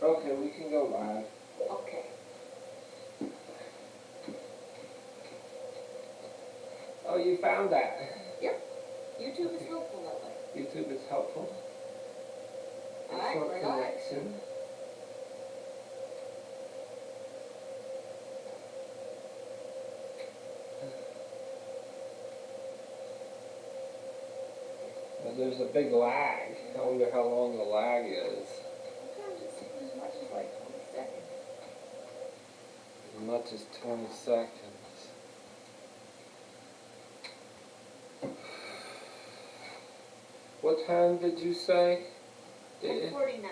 Okay, we can go live. Okay. Oh, you found that? Yep. YouTube is helpful that way. YouTube is helpful. Alright, Short we're live. connection. Well, there's a big lag. I wonder how long the lag is. Sometimes it seems as much as like 20 seconds. As much as 20 seconds. What time did you say? 10:49.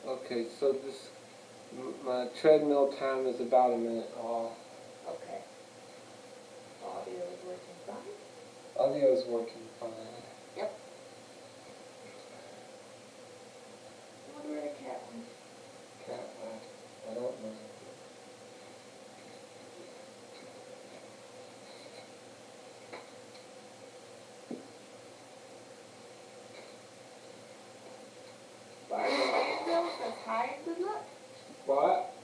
Okay, so this my treadmill time is about a minute off. Okay. Audio is working fine? Audio is working fine. Yep. I wonder where the cat went. Cat, I don't know. Barbara Randville says hi and good luck. What?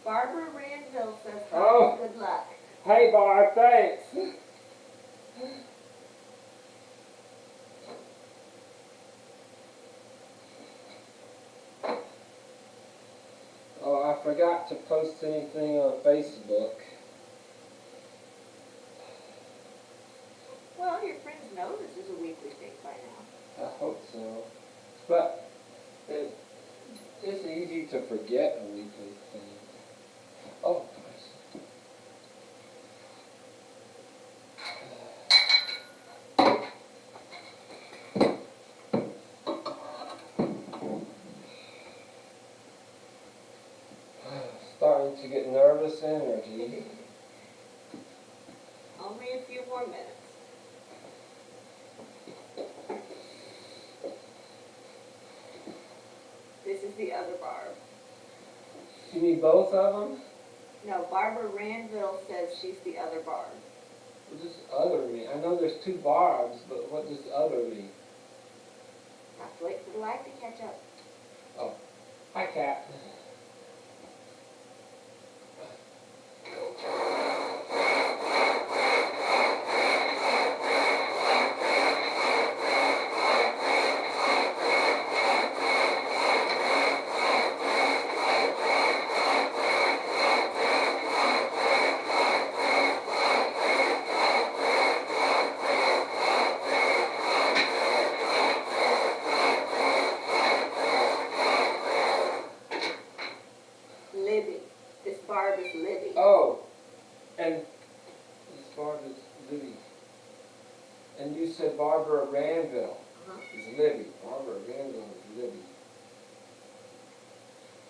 Barbara Randville says hi Oh. and good luck. Hey, Barb, thanks. Oh, I forgot to post anything on Facebook. Well, your friends know this is a weekly thing by now. I hope so. But it's easy to forget a weekly thing. Oh, nice. Starting to get nervous energy. Only a few more minutes. This is the other Barb. You need both of them? No, Barbara Randville says she's the other Barb. What does other mean? I know there's two Barbs, but what does other mean? Have to wait for the light to catch up. Oh, hi, Cat. Libby. This Barb is Libby. Oh, and this Barb is Libby. And you said Barbara Randville is Libby. Barbara Randville is Libby.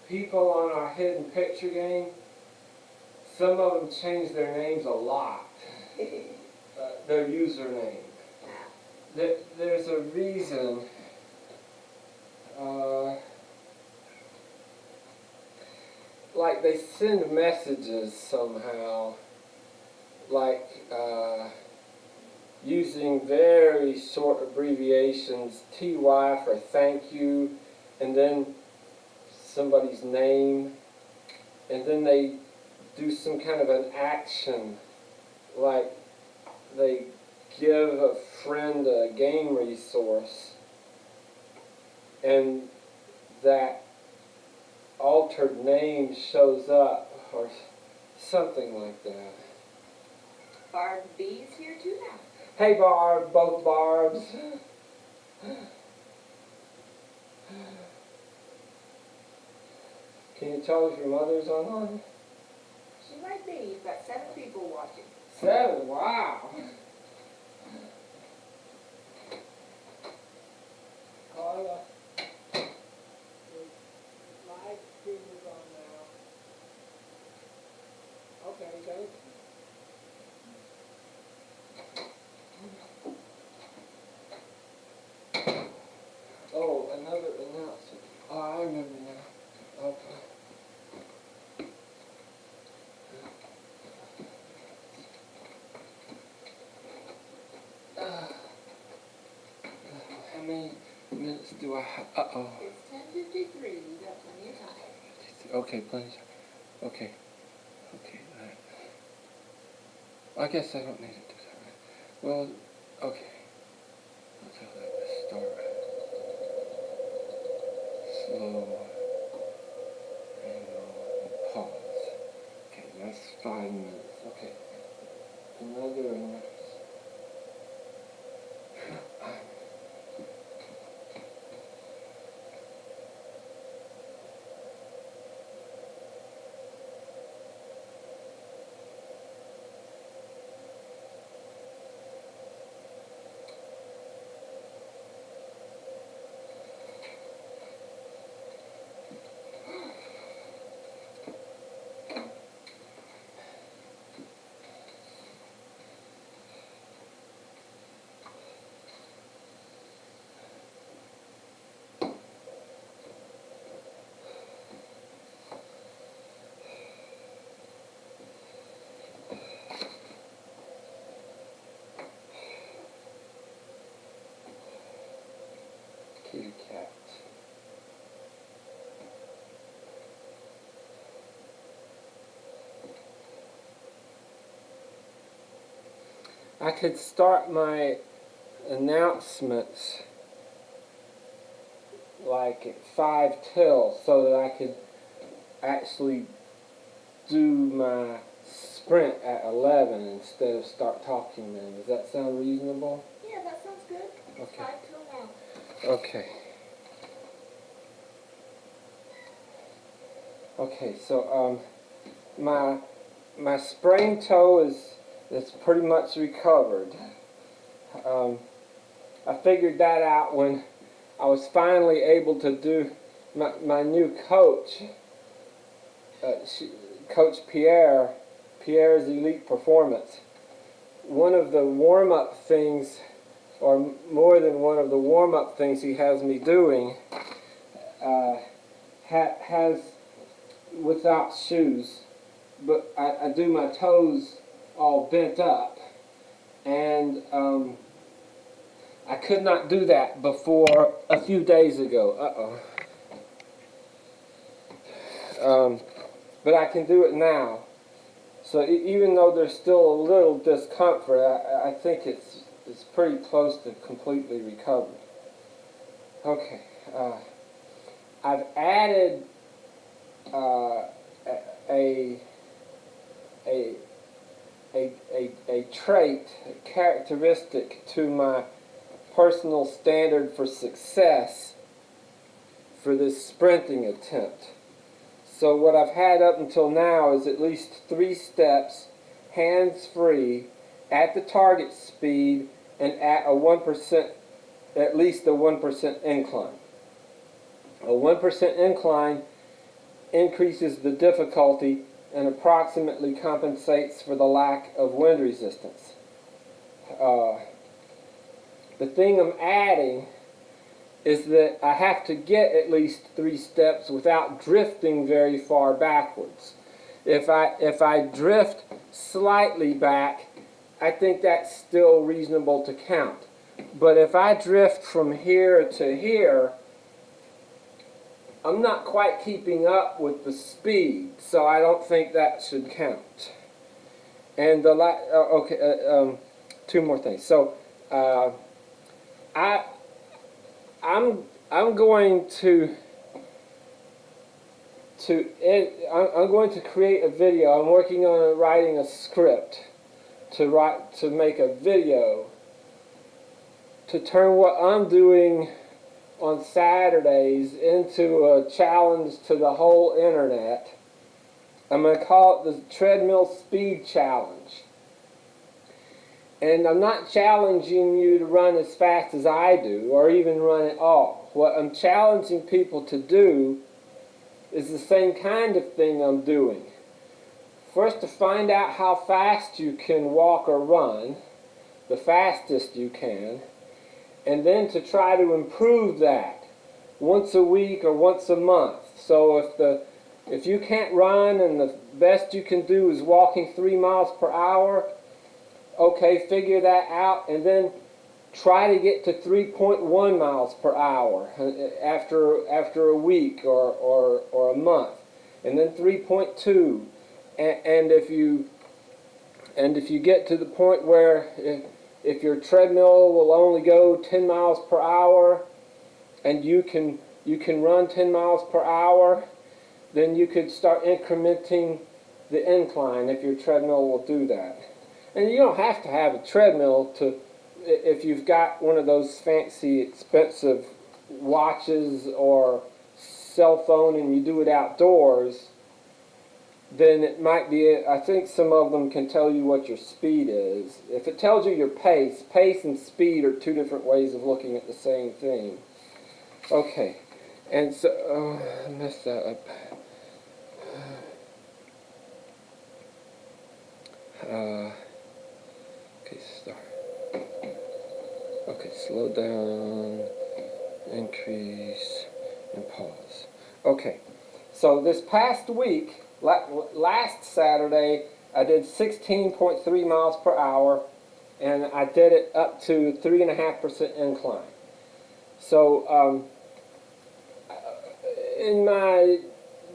People on our hidden picture game, some of them change their names a lot. Their username. There's a reason. Like they send messages somehow, like using very short abbreviations, TY for thank you, and then somebody's name, and then they do some kind of an action, like they give a friend a game resource, and that altered name shows up, or something like that. Barb B's here too now. Hey, Barb, both Barbs. Can you tell if your mother's online? She might be. You've got 7 people watching. 7, wow. Carla. Live stream is on now. Okay, thank you. Oh, another announcement. Oh, I remember now. Okay. How many minutes do I have? Uh-oh. It's 10:53. You've got plenty of time. Okay, please. Okay. Okay. I guess I don't need to do that. Right? Well, okay. Okay, let's start slow and pause. Okay, that's 5 minutes. Okay. Another one. Kitty cat. I could start my announcements like at 5 till so that I could actually do my sprint at 11 instead of start talking then. Does that sound reasonable? Yeah, that sounds good. Okay. 5 till now. Okay. Okay, so my sprained toe is pretty much recovered. I figured that out when I was finally able to do my new coach, Coach Pierre's Elite Performance. One of the warm-up things, or more than one of the warm-up things he has me doing, has without shoes, but I do my toes all bent up, and I could not do that before a few days ago. But I can do it now. So even though there's still a little discomfort, I think it's pretty close to completely recovered. Okay, I've added a trait, a characteristic to my personal standard for success for this sprinting attempt. So what I've had up until now is at least 3 steps, hands-free, at the target speed, and at a 1%, at least a 1% incline. A 1% incline increases the difficulty and approximately compensates for the lack of wind resistance. The thing I'm adding is that I have to get at least 3 steps without drifting very far backwards. If I drift slightly back, I think that's still reasonable to count. But if I drift from here to here, I'm not quite keeping up with the speed, so I don't think that should count. And the 2 more things. So I'm going to create a video. I'm working on writing a script to make a video to turn what I'm doing on Saturdays into a challenge to the whole internet. I'm going to call it the Treadmill Speed Challenge. And I'm not challenging you to run as fast as I do, or even run at all. What I'm challenging people to do is the same kind of thing I'm doing. First, to find out how fast you can walk or run, the fastest you can, and then to try to improve that once a week or once a month. So if you can't run and the best you can do is walking 3 miles per hour, okay, figure that out, and then try to get to 3.1 miles per hour after a week or a month. and then 3.2, and if you get to the point where if your treadmill will only go 10 miles per hour, and you can run 10 miles per hour, then you could start incrementing the incline if your treadmill will do that. And you don't have to have a treadmill if you've got one of those fancy expensive watches or cell phone and you do it outdoors, then it might be, I think some of them can tell you what your speed is. If it tells you your pace and speed are two different ways of looking at the same thing. Okay, and so, I messed that up. Okay, start. Okay, slow down, increase, and pause. Okay, so this past week, last Saturday, I did 16.3 miles per hour, and I did it up to 3.5% incline. So, in my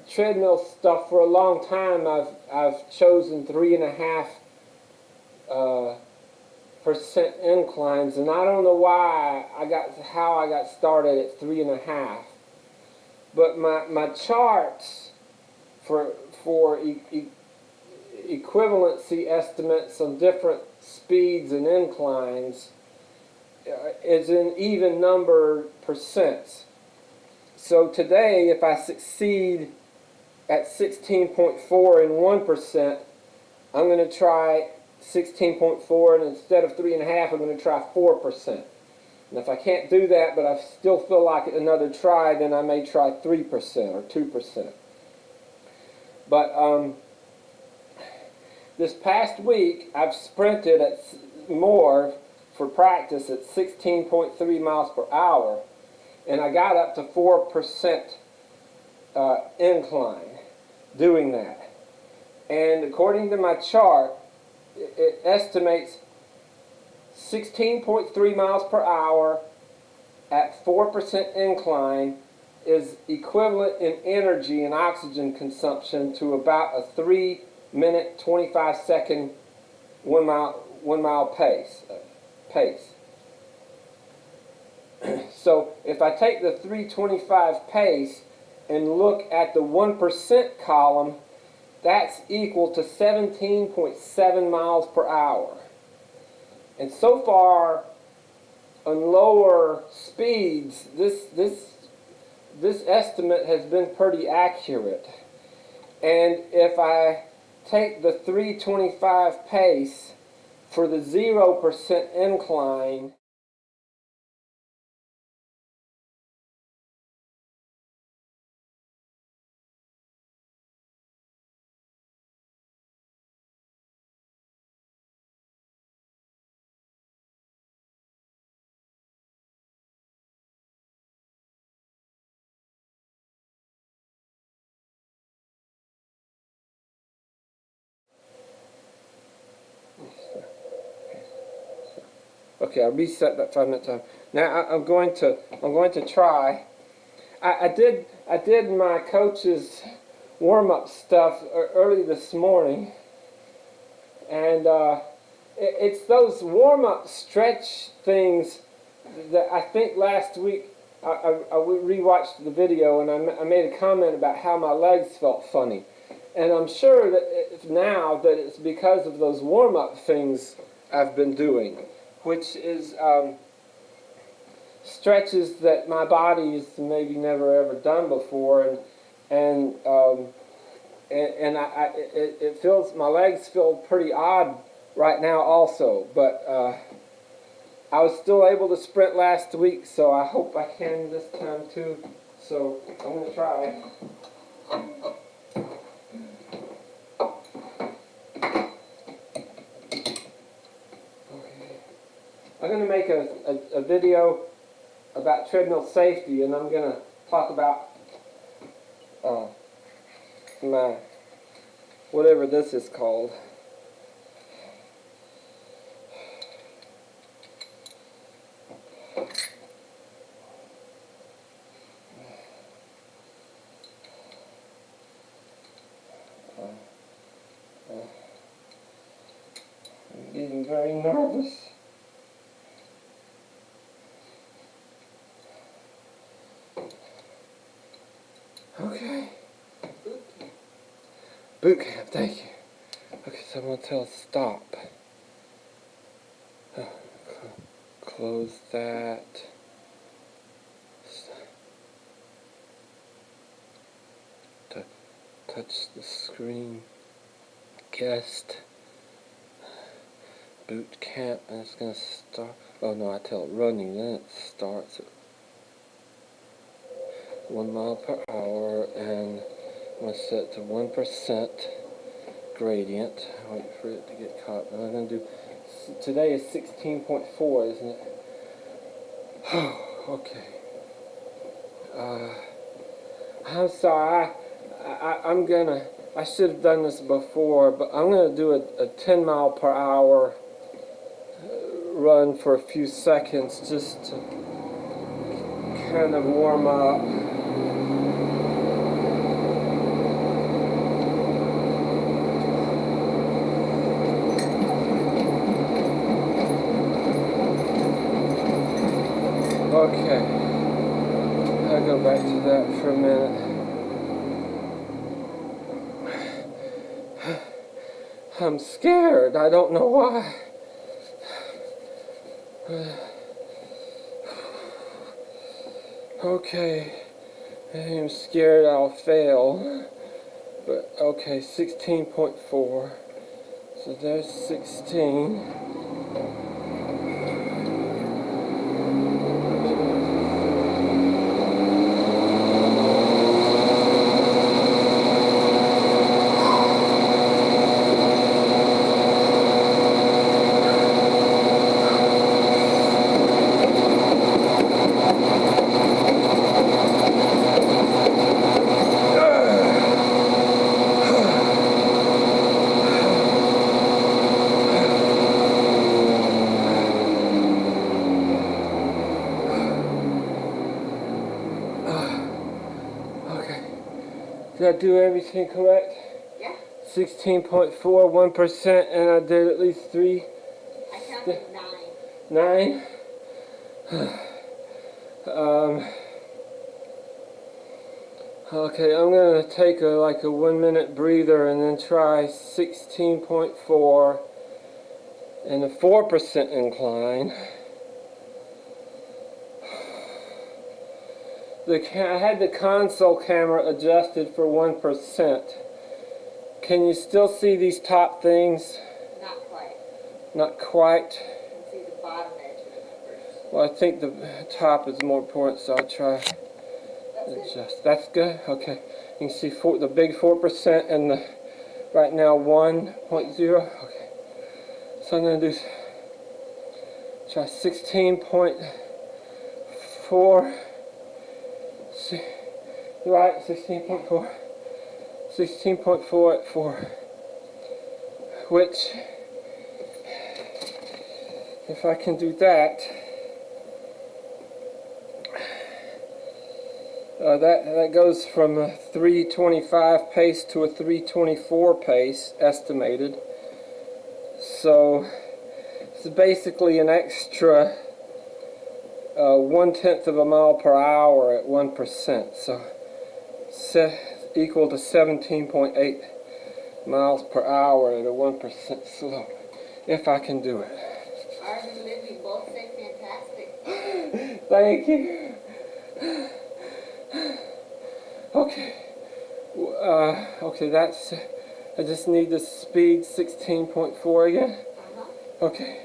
treadmill stuff for a long time, I've chosen 3.5% inclines, and I don't know why how I got started at 3.5. But my charts for equivalency estimates on different speeds and inclines is in even number percents. So today, if I succeed at 16.4 and 1%, I'm going to try 16.4, and instead of 3.5, I'm going to try 4%. And if I can't do that, but I still feel like another try, then I may try 3% or 2%. But this past week, I've sprinted at more for practice at 16.3 miles per hour, and I got up to 4% incline doing that. And according to my chart, it estimates 16.3 miles per hour at 4% incline is equivalent in energy and oxygen consumption to about a 3-minute, 25-second 1 mile pace. So if I take the 3:25 pace and look at the 1% column, that's equal to 17.7 miles per hour. And so far, on lower speeds, this estimate has been pretty accurate. And if I take the 3:25 pace for the 0% incline, okay, I'll reset that 5-minute time. Now I'm going to try. I did my coach's warm-up stuff early this morning, and it's those warm-up stretch things that I think last week I rewatched the video, and I made a comment about how my legs felt funny, and I'm sure that now that it's because of those warm-up things I've been doing, which is stretches that my body's maybe never ever done before, and it feels, my legs feel pretty odd right now also, but I was still able to sprint last week, so I hope I can this time too. So I'm going to try. I'm going to make a video about treadmill safety, and I'm going to talk about my, whatever this is called. getting very nervous. Okay. Boot camp, thank you. Okay, so I'm going to tell stop. Close that. Touch the screen. Guest. Boot camp, and it's going to start. Oh no, I tell it running, then it starts at 1 mile per hour, and I'm going to set it to 1% gradient. Wait for it to get caught. And I'm going to do, today is 16.4, isn't it? Okay. I'm sorry, I should have done this before, but I'm going to do a 10 mile per hour run for a few seconds just to kind of warm up. Okay, I'll go back to that for a minute. I'm scared, I don't know why. Okay, I'm scared I'll fail, but okay, 16.4, so there's 16. Did I do everything correct? Yeah. 16.4, 1%, and I did at least 3. I counted 9. 9? Okay, I'm going to take like a 1 minute breather and then try 16.4 and a 4% incline. I had the console camera adjusted for 1%. Can you still see these top things? Not quite. Not quite? You can see the bottom edge of the numbers. Well, I think the top is more important, so I'll try That's adjust. Good. That's good? Okay. You can see the big 4% and the right now 1.0. Okay. So I'm going to do try 16.4. Right, 16.4. 16.4 at 4. Which, if I can do that, that goes from a 325 pace to a 324 pace estimated. So it's basically an extra 1/10 of a mile per hour at 1%. So equal to 17.8 miles per hour at a 1% slope. If I can do it. Ours and Libby both say fantastic. Thank you. Okay. Okay, that's. I just need the speed 16.4 again. Okay.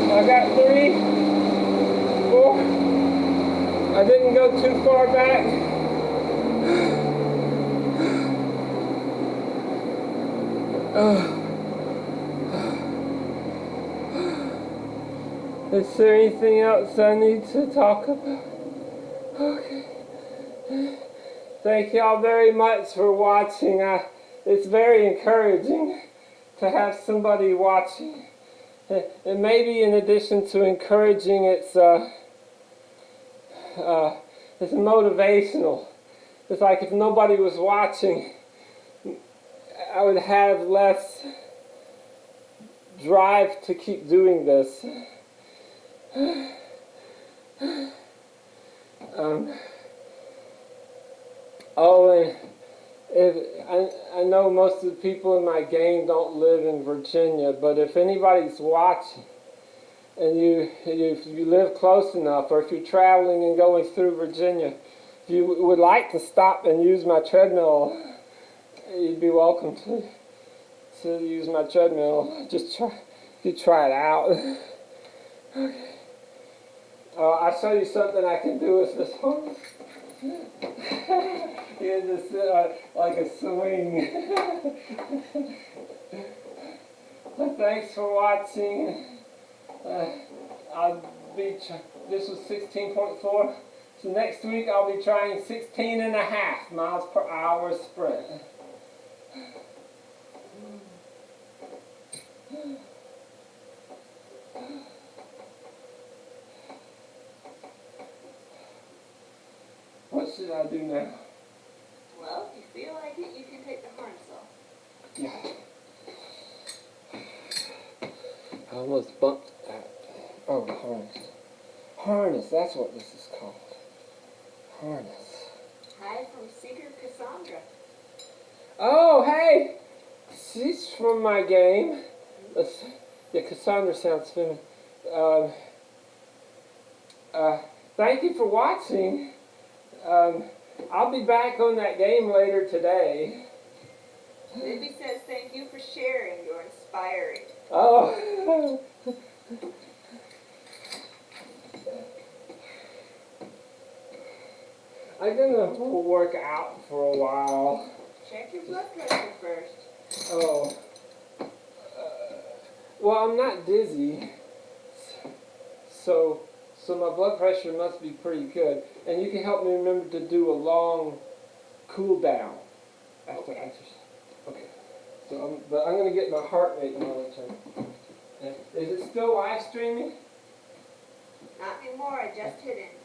I got 3, 4. I didn't go too far back. Is there anything else I need to talk about? Okay. Thank y'all very much for watching. It's very encouraging to have somebody watching. And maybe in addition to encouraging, it's motivational. It's like if nobody was watching, I would have less drive to keep doing this. And I know most of the people in my game don't live in Virginia, but if anybody's watching and if you live close enough, or if you're traveling and going through Virginia, if you would like to stop and use my treadmill, you'd be welcome to use my treadmill. Just try it out. Okay. I'll show you something I can do with this one. Yeah, just like a swing. Well, thanks for watching. This was 16.4. So next week I'll be trying 16.5 miles per hour sprint. What should I do now? Well, if you feel like it, you can take the harness off. Yeah. I almost bumped that. Oh, harness. Harness, that's what this is called. Harness. Hi from Seeker Cassandra. Oh, hey! She's from my game. Yeah, Cassandra sounds feminine. Thank you for watching. I'll be back on that game later today. Libby says thank you for sharing. You're inspiring. Oh. I'm gonna work out for a while. Check your blood pressure first. Oh. Well, I'm not dizzy. So my blood pressure must be pretty good. And you can help me remember to do a long cool down after exercise. Okay. So but I'm going to get my heart rate monitor. Is it still live streaming? Not anymore. I just hit it.